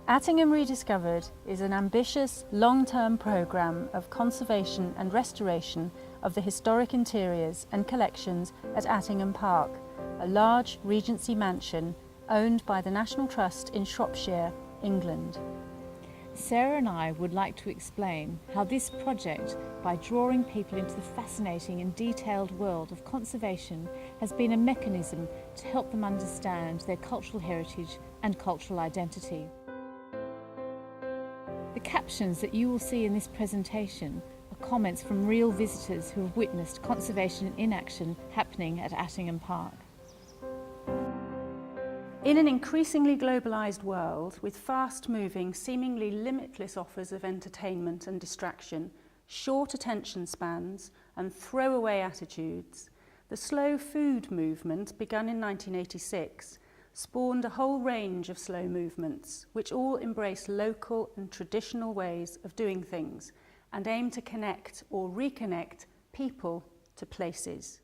Attingham Re-discovered is an ambitious, long-term programme of conservation and restoration of the historic interiors and collections at Attingham Park, a large Regency mansion owned by the National Trust in Shropshire, England. Sarah and I would like to explain how this project, by drawing people into the fascinating and detailed world of conservation, has been a mechanism to help them understand their cultural heritage and cultural identity. The captions that you will see in this presentation are comments from real visitors who have witnessed conservation in action happening at Attingham Park. In an increasingly globalised world, with fast-moving, seemingly limitless offers of entertainment and distraction, short attention spans and throwaway attitudes, the slow food movement, begun in 1986, spawned a whole range of slow movements, which all embrace local and traditional ways of doing things and aim to connect or reconnect people to places.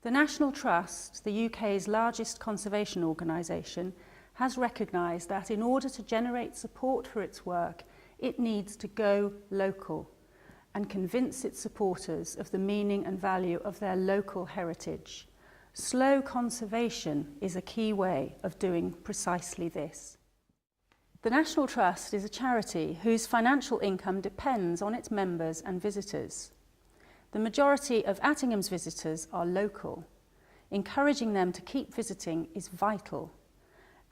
The National Trust, the UK's largest conservation organisation, has recognised that in order to generate support for its work, it needs to go local and convince its supporters of the meaning and value of their local heritage. Slow conservation is a key way of doing precisely this. The National Trust is a charity whose financial income depends on its members and visitors. The majority of Attingham's visitors are local. Encouraging them to keep visiting is vital.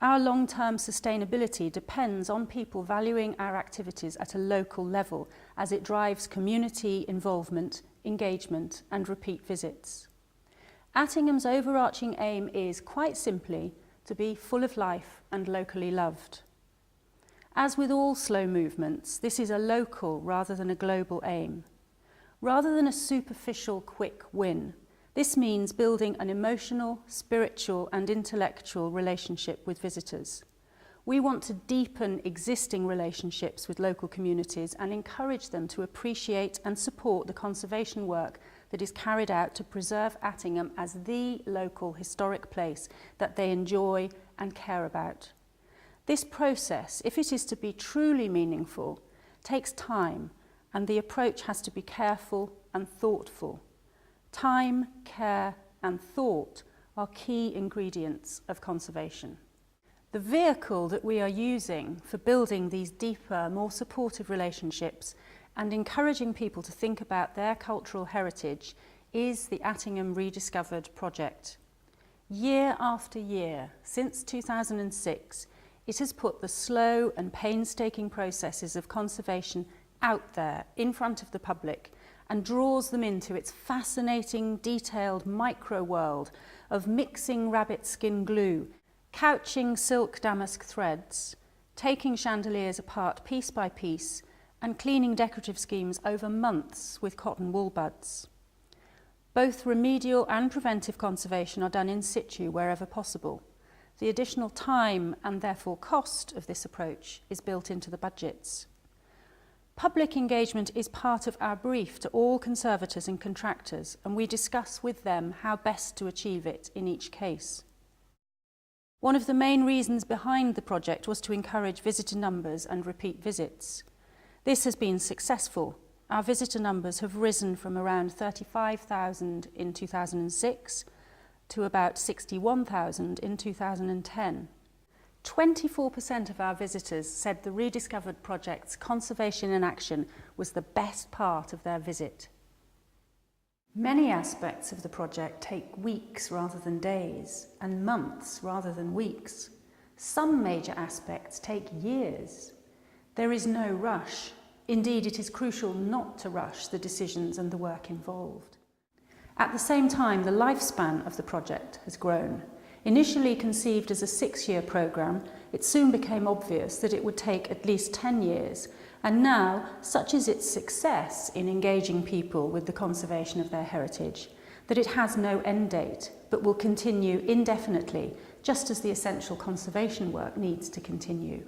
Our long-term sustainability depends on people valuing our activities at a local level as it drives community involvement, engagement and repeat visits. Attingham's overarching aim is, quite simply, to be full of life and locally loved. As with all slow movements, this is a local rather than a global aim. Rather than a superficial quick win, this means building an emotional, spiritual and intellectual relationship with visitors. We want to deepen existing relationships with local communities and encourage them to appreciate and support the conservation work that is carried out to preserve Attingham as the local historic place that they enjoy and care about. This process, if it is to be truly meaningful, takes time, and the approach has to be careful and thoughtful. Time, care and thought are key ingredients of conservation. The vehicle that we are using for building these deeper, more supportive relationships and encouraging people to think about their cultural heritage is the Attingham Re-discovered Project. Year after year, since 2006, it has put the slow and painstaking processes of conservation out there in front of the public and draws them into its fascinating, detailed micro-world of mixing rabbit skin glue, couching silk damask threads, taking chandeliers apart piece by piece, and cleaning decorative schemes over months with cotton wool buds. Both remedial and preventive conservation are done in situ wherever possible. The additional time and therefore cost of this approach is built into the budgets. Public engagement is part of our brief to all conservators and contractors, and we discuss with them how best to achieve it in each case. One of the main reasons behind the project was to encourage visitor numbers and repeat visits. This has been successful. Our visitor numbers have risen from around 35,000 in 2006 to about 61,000 in 2010. 24% of our visitors said the Rediscovered Project's conservation in action was the best part of their visit. Many aspects of the project take weeks rather than days, and months rather than weeks. Some major aspects take years. There is no rush. Indeed, it is crucial not to rush the decisions and the work involved. At the same time, the lifespan of the project has grown. Initially conceived as a 6-year programme, it soon became obvious that it would take at least 10 years, and now, such is its success in engaging people with the conservation of their heritage, that it has no end date, but will continue indefinitely, just as the essential conservation work needs to continue.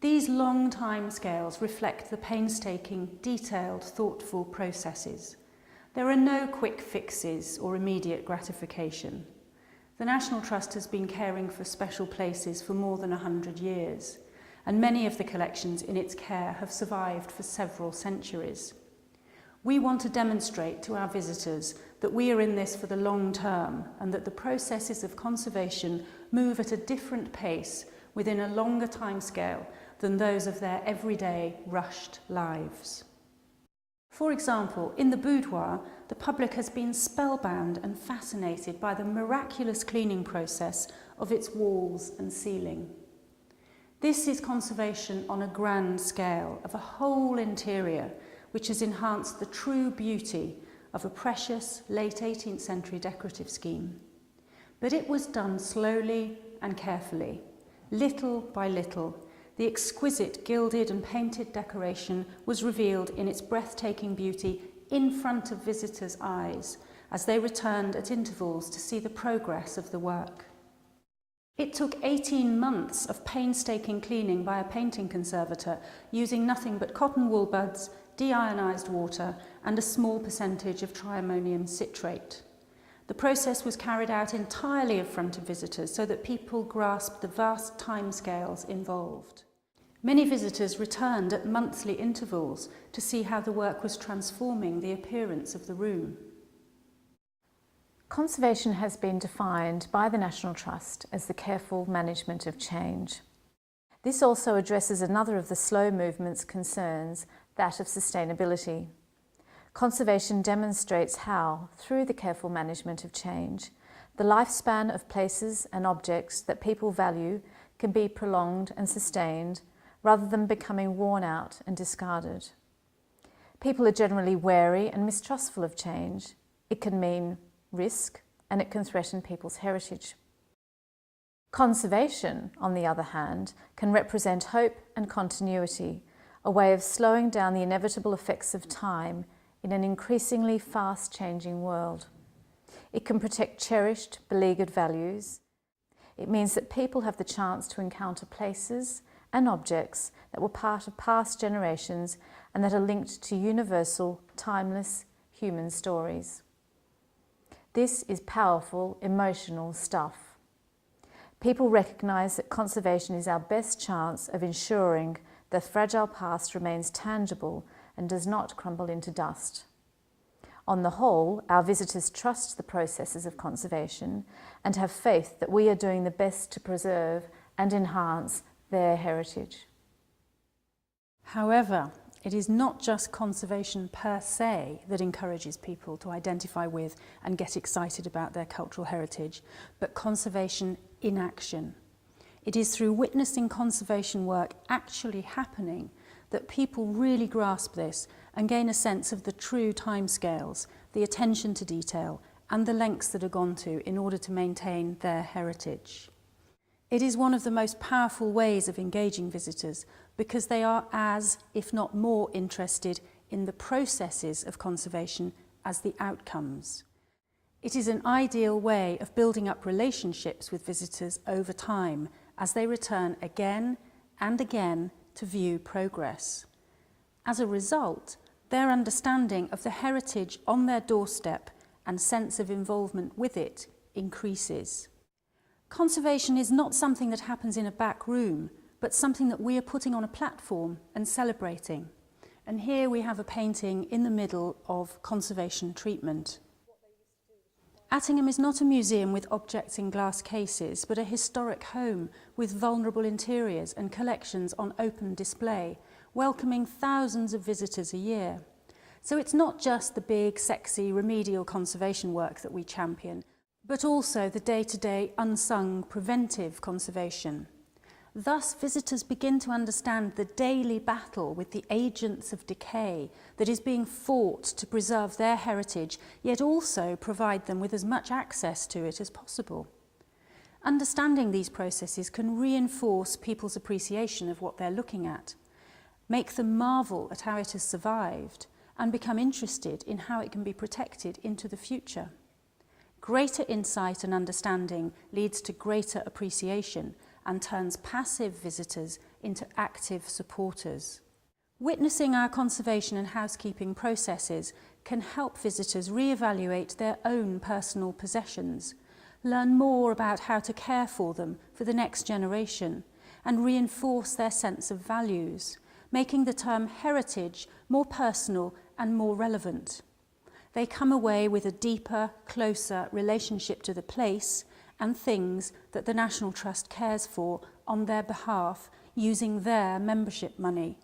These long timescales reflect the painstaking, detailed, thoughtful processes. There are no quick fixes or immediate gratification. The National Trust has been caring for special places for more than 100 years, and many of the collections in its care have survived for several centuries. We want to demonstrate to our visitors that we are in this for the long term and that the processes of conservation move at a different pace within a longer timescale than those of their everyday rushed lives. For example, in the boudoir, the public has been spellbound and fascinated by the miraculous cleaning process of its walls and ceiling. This is conservation on a grand scale of a whole interior which has enhanced the true beauty of a precious late 18th century decorative scheme. But it was done slowly and carefully, little by little. The exquisite gilded and painted decoration was revealed in its breathtaking beauty in front of visitors' eyes as they returned at intervals to see the progress of the work. It took 18 months of painstaking cleaning by a painting conservator using nothing but cotton wool buds, deionized water and a small percentage of triammonium citrate. The process was carried out entirely in front of visitors so that people grasped the vast timescales involved. Many visitors returned at monthly intervals to see how the work was transforming the appearance of the room. Conservation has been defined by the National Trust as the careful management of change. This also addresses another of the slow movement's concerns, that of sustainability. Conservation demonstrates how, through the careful management of change, the lifespan of places and objects that people value can be prolonged and sustained rather than becoming worn out and discarded. People are generally wary and mistrustful of change. It can mean risk and it can threaten people's heritage. Conservation, on the other hand, can represent hope and continuity, a way of slowing down the inevitable effects of time in an increasingly fast-changing world. It can protect cherished, beleaguered values. It means that people have the chance to encounter places and objects that were part of past generations and that are linked to universal, timeless human stories. This is powerful, emotional stuff. People recognise that conservation is our best chance of ensuring the fragile past remains tangible and does not crumble into dust. On the whole, our visitors trust the processes of conservation and have faith that we are doing the best to preserve and enhance their heritage. However, it is not just conservation per se that encourages people to identify with and get excited about their cultural heritage, but conservation in action. It is through witnessing conservation work actually happening that people really grasp this and gain a sense of the true timescales, the attention to detail, and the lengths that are gone to in order to maintain their heritage. It is one of the most powerful ways of engaging visitors because they are as, if not more, interested in the processes of conservation as the outcomes. It is an ideal way of building up relationships with visitors over time as they return again and again to view progress. As a result, their understanding of the heritage on their doorstep and sense of involvement with it increases. Conservation is not something that happens in a back room, but something that we are putting on a platform and celebrating. And here we have a painting in the middle of conservation treatment. Attingham is not a museum with objects in glass cases, but a historic home with vulnerable interiors and collections on open display, welcoming thousands of visitors a year. So it's not just the big, sexy, remedial conservation work that we champion, but also the day-to-day, unsung, preventive conservation. Thus, visitors begin to understand the daily battle with the agents of decay that is being fought to preserve their heritage, yet also provide them with as much access to it as possible. Understanding these processes can reinforce people's appreciation of what they're looking at, make them marvel at how it has survived, and become interested in how it can be protected into the future. Greater insight and understanding leads to greater appreciation and turns passive visitors into active supporters. Witnessing our conservation and housekeeping processes can help visitors re-evaluate their own personal possessions, learn more about how to care for them for the next generation, and reinforce their sense of values, making the term heritage more personal and more relevant. They come away with a deeper, closer relationship to the place and things that the National Trust cares for on their behalf using their membership money.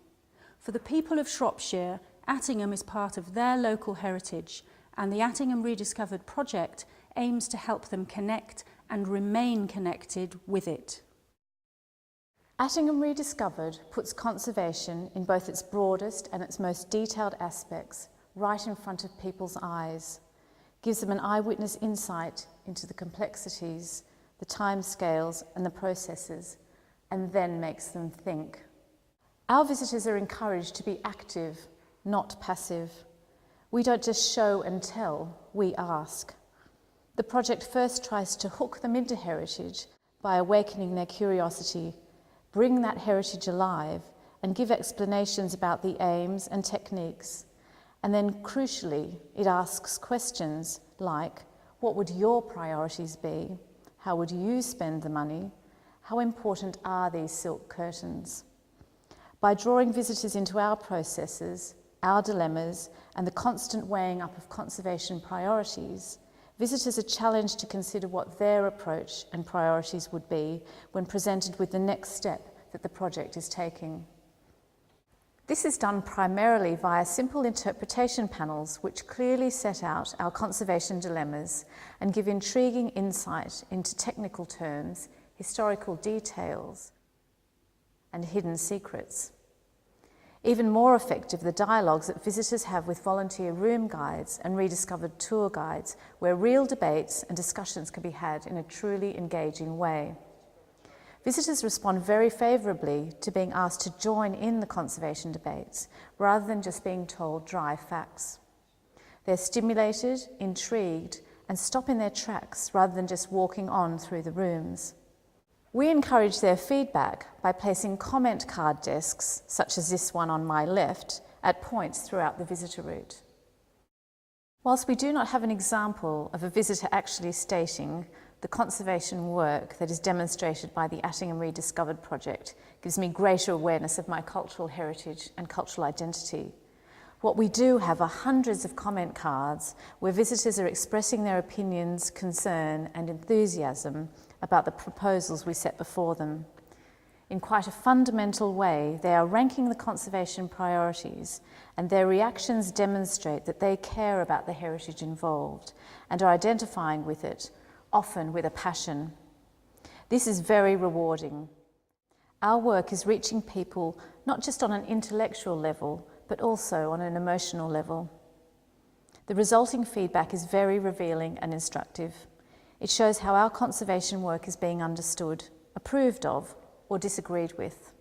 For the people of Shropshire, Attingham is part of their local heritage, and the Attingham Re-discovered Project aims to help them connect and remain connected with it. Attingham Rediscovered puts conservation in both its broadest and its most detailed aspects right in front of people's eyes, gives them an eyewitness insight into the complexities, the timescales and the processes, and then makes them think. Our visitors are encouraged to be active, not passive. We don't just show and tell, we ask. The project first tries to hook them into heritage by awakening their curiosity, bring that heritage alive, and give explanations about the aims and techniques. And then, crucially, it asks questions like, what would your priorities be? How would you spend the money? How important are these silk curtains? By drawing visitors into our processes, our dilemmas, and the constant weighing up of conservation priorities, visitors are challenged to consider what their approach and priorities would be when presented with the next step that the project is taking. This is done primarily via simple interpretation panels which clearly set out our conservation dilemmas and give intriguing insight into technical terms, historical details, and hidden secrets. Even more effective, the dialogues that visitors have with volunteer room guides and rediscovered tour guides, where real debates and discussions can be had in a truly engaging way. Visitors respond very favourably to being asked to join in the conservation debates, rather than just being told dry facts. They're stimulated, intrigued, and stop in their tracks rather than just walking on through the rooms. We encourage their feedback by placing comment card desks, such as this one on my left, at points throughout the visitor route. Whilst we do not have an example of a visitor actually stating the conservation work that is demonstrated by the Attingham Re-discovered Project gives me greater awareness of my cultural heritage and cultural identity. What we do have are hundreds of comment cards where visitors are expressing their opinions, concern and enthusiasm about the proposals we set before them. In quite a fundamental way, they are ranking the conservation priorities, and their reactions demonstrate that they care about the heritage involved and are identifying with it, often with a passion. This is very rewarding. Our work is reaching people not just on an intellectual level, but also on an emotional level. The resulting feedback is very revealing and instructive. It shows how our conservation work is being understood, approved of, or disagreed with.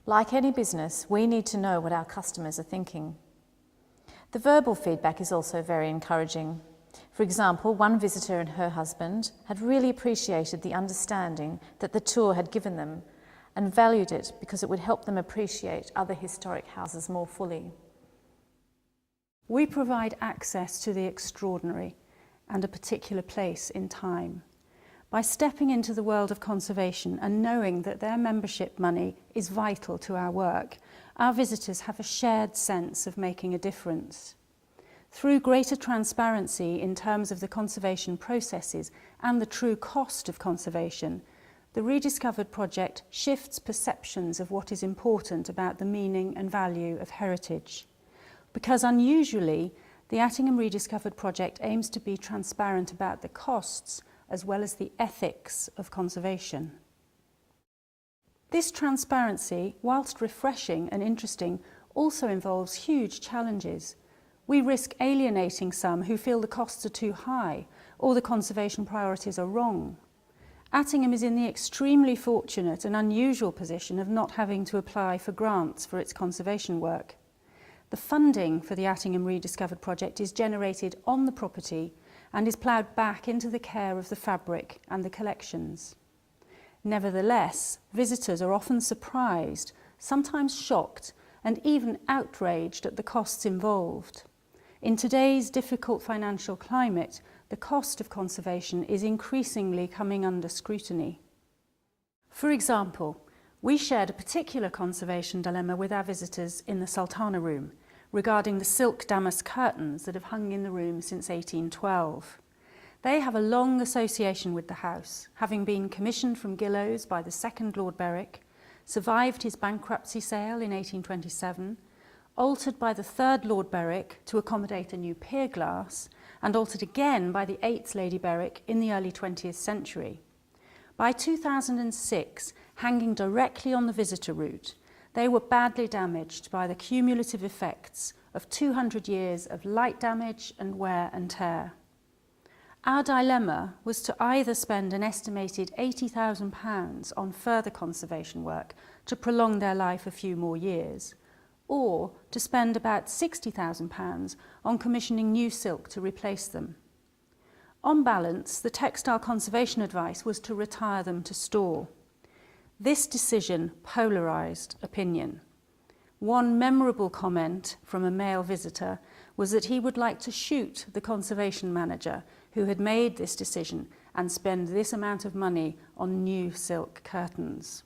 Like any business, we need to know what our customers are thinking. The verbal feedback is also very encouraging. For example, one visitor and her husband had really appreciated the understanding that the tour had given them and valued it because it would help them appreciate other historic houses more fully. We provide access to the extraordinary and a particular place in time. By stepping into the world of conservation and knowing that their membership money is vital to our work, our visitors have a shared sense of making a difference. Through greater transparency in terms of the conservation processes and the true cost of conservation, the Rediscovered Project shifts perceptions of what is important about the meaning and value of heritage. Because unusually, the Attingham Rediscovered Project aims to be transparent about the costs as well as the ethics of conservation. This transparency, whilst refreshing and interesting, also involves huge challenges. We risk alienating some who feel the costs are too high or the conservation priorities are wrong. Attingham is in the extremely fortunate and unusual position of not having to apply for grants for its conservation work. The funding for the Attingham Rediscovered Project is generated on the property and is ploughed back into the care of the fabric and the collections. Nevertheless, visitors are often surprised, sometimes shocked, and even outraged at the costs involved. In today's difficult financial climate, the cost of conservation is increasingly coming under scrutiny. For example, We shared a particular conservation dilemma with our visitors in the Sultana room regarding the silk damask curtains that have hung in the room since 1812. They have a long association with the house, having been commissioned from Gillows by the second Lord Berwick, survived his bankruptcy sale in 1827, altered by the third Lord Berwick to accommodate a new pier glass, and altered again by the eighth Lady Berwick in the early 20th century. By 2006, hanging directly on the visitor route, they were badly damaged by the cumulative effects of 200 years of light damage and wear and tear. Our dilemma was to either spend an estimated £80,000 on further conservation work to prolong their life a few more years, or to spend about £60,000 on commissioning new silk to replace them. On balance, the textile conservation advice was to retire them to store. This decision polarised opinion. One memorable comment from a male visitor was that he would like to shoot the conservation manager who had made this decision and spend this amount of money on new silk curtains.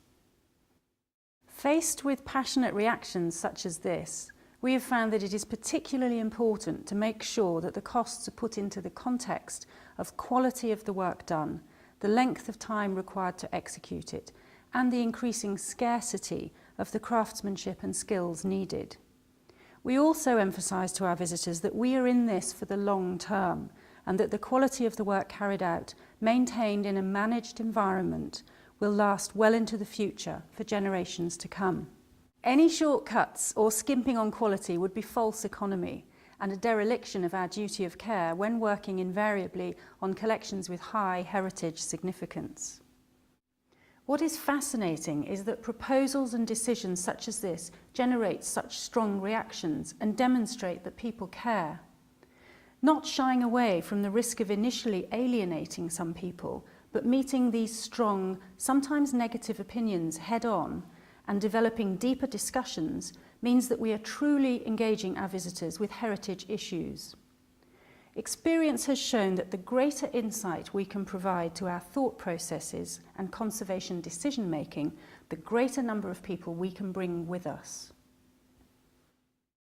Faced with passionate reactions such as this, we have found that it is particularly important to make sure that the costs are put into the context of quality of the work done, the length of time required to execute it, and the increasing scarcity of the craftsmanship and skills needed. We also emphasise to our visitors that we are in this for the long term, and that the quality of the work carried out, maintained in a managed environment, will last well into the future for generations to come. Any shortcuts or skimping on quality would be false economy and a dereliction of our duty of care when working invariably on collections with high heritage significance. What is fascinating is that proposals and decisions such as this generate such strong reactions and demonstrate that people care. Not shying away from the risk of initially alienating some people, but meeting these strong, sometimes negative opinions head on and developing deeper discussions means that we are truly engaging our visitors with heritage issues. Experience has shown that the greater insight we can provide to our thought processes and conservation decision making, the greater number of people we can bring with us.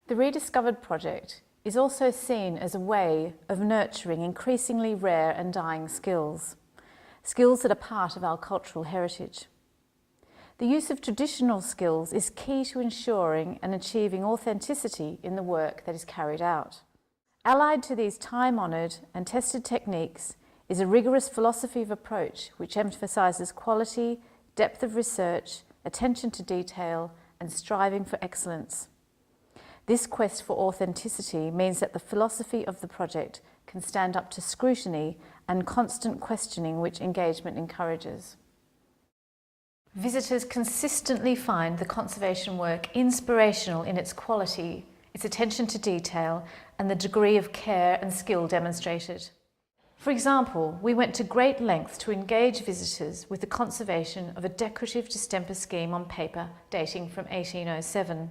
The Rediscovered Project is also seen as a way of nurturing increasingly rare and dying skills that are part of our cultural heritage. The use of traditional skills is key to ensuring and achieving authenticity in the work that is carried out. Allied to these time-honoured and tested techniques is a rigorous philosophy of approach which emphasises quality, depth of research, attention to detail and striving for excellence. This quest for authenticity means that the philosophy of the project can stand up to scrutiny and constant questioning which engagement encourages. Visitors consistently find the conservation work inspirational in its quality, its attention to detail, and the degree of care and skill demonstrated. For example, we went to great lengths to engage visitors with the conservation of a decorative distemper scheme on paper dating from 1807.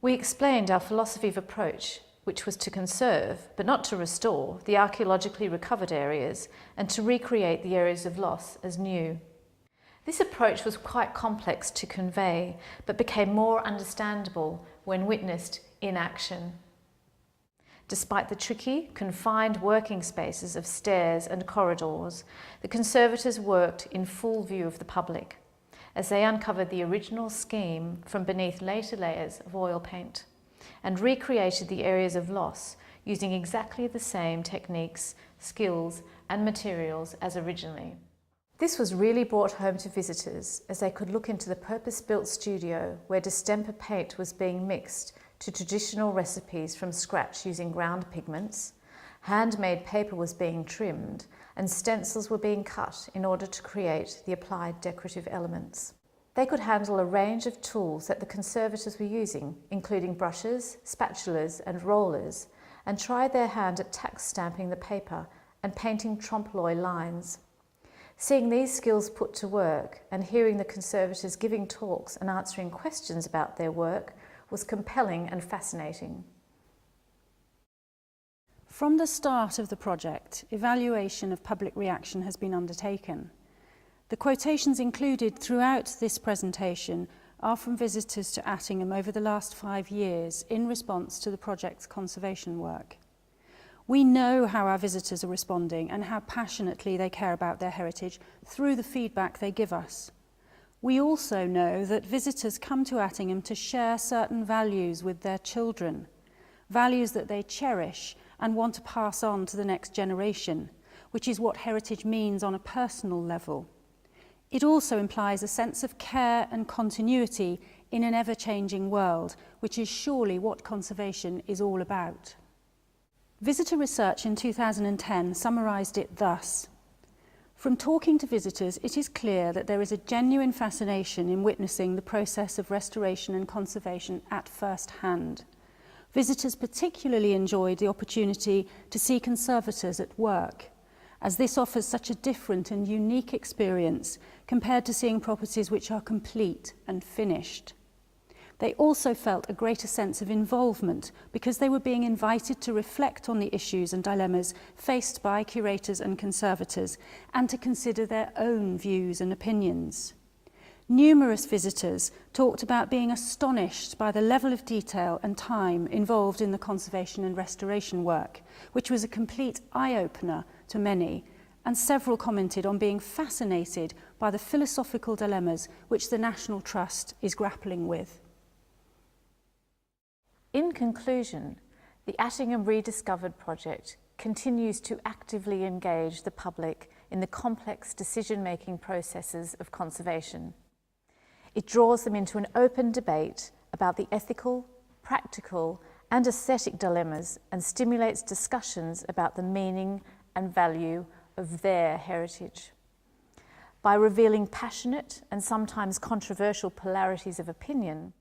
We explained our philosophy of approach, which was to conserve, but not to restore, the archaeologically recovered areas and to recreate the areas of loss as new. This approach was quite complex to convey, but became more understandable when witnessed in action. Despite the tricky, confined working spaces of stairs and corridors, the conservators worked in full view of the public, as they uncovered the original scheme from beneath later layers of oil paint, and recreated the areas of loss using exactly the same techniques, skills, and materials as originally. This was really brought home to visitors as they could look into the purpose-built studio where distemper paint was being mixed to traditional recipes from scratch using ground pigments, handmade paper was being trimmed, and stencils were being cut in order to create the applied decorative elements. They could handle a range of tools that the conservators were using, including brushes, spatulas and rollers, and tried their hand at tack stamping the paper and painting trompe-l'oeil lines. Seeing these skills put to work and hearing the conservators giving talks and answering questions about their work was compelling and fascinating. From the start of the project, evaluation of public reaction has been undertaken. The quotations included throughout this presentation are from visitors to Attingham over the last 5 years in response to the project's conservation work. We know how our visitors are responding and how passionately they care about their heritage through the feedback they give us. We also know that visitors come to Attingham to share certain values with their children, values that they cherish and want to pass on to the next generation, which is what heritage means on a personal level. It also implies a sense of care and continuity in an ever-changing world, which is surely what conservation is all about. Visitor research in 2010 summarised it thus: from talking to visitors, it is clear that there is a genuine fascination in witnessing the process of restoration and conservation at first hand. Visitors particularly enjoyed the opportunity to see conservators at work, as this offers such a different and unique experience compared to seeing properties which are complete and finished. They also felt a greater sense of involvement because they were being invited to reflect on the issues and dilemmas faced by curators and conservators and to consider their own views and opinions. Numerous visitors talked about being astonished by the level of detail and time involved in the conservation and restoration work, which was a complete eye-opener to many, and several commented on being fascinated by the philosophical dilemmas which the National Trust is grappling with. In conclusion, the Attingham Re-discovered Project continues to actively engage the public in the complex decision-making processes of conservation. It draws them into an open debate about the ethical, practical, and aesthetic dilemmas and stimulates discussions about the meaning and value of their heritage. By revealing passionate and sometimes controversial polarities of opinion,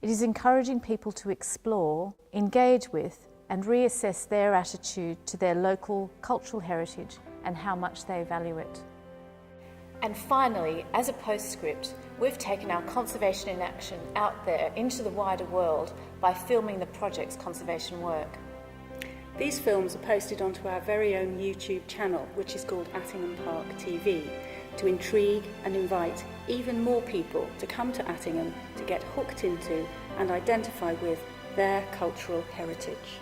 it is encouraging people to explore, engage with, and reassess their attitude to their local cultural heritage and how much they value it. And finally, as a postscript, we've taken our conservation in action out there into the wider world by filming the project's conservation work. These films are posted onto our very own YouTube channel, which is called Attingham Park TV, to intrigue and invite even more people to come to Attingham to get hooked into and identify with their cultural heritage.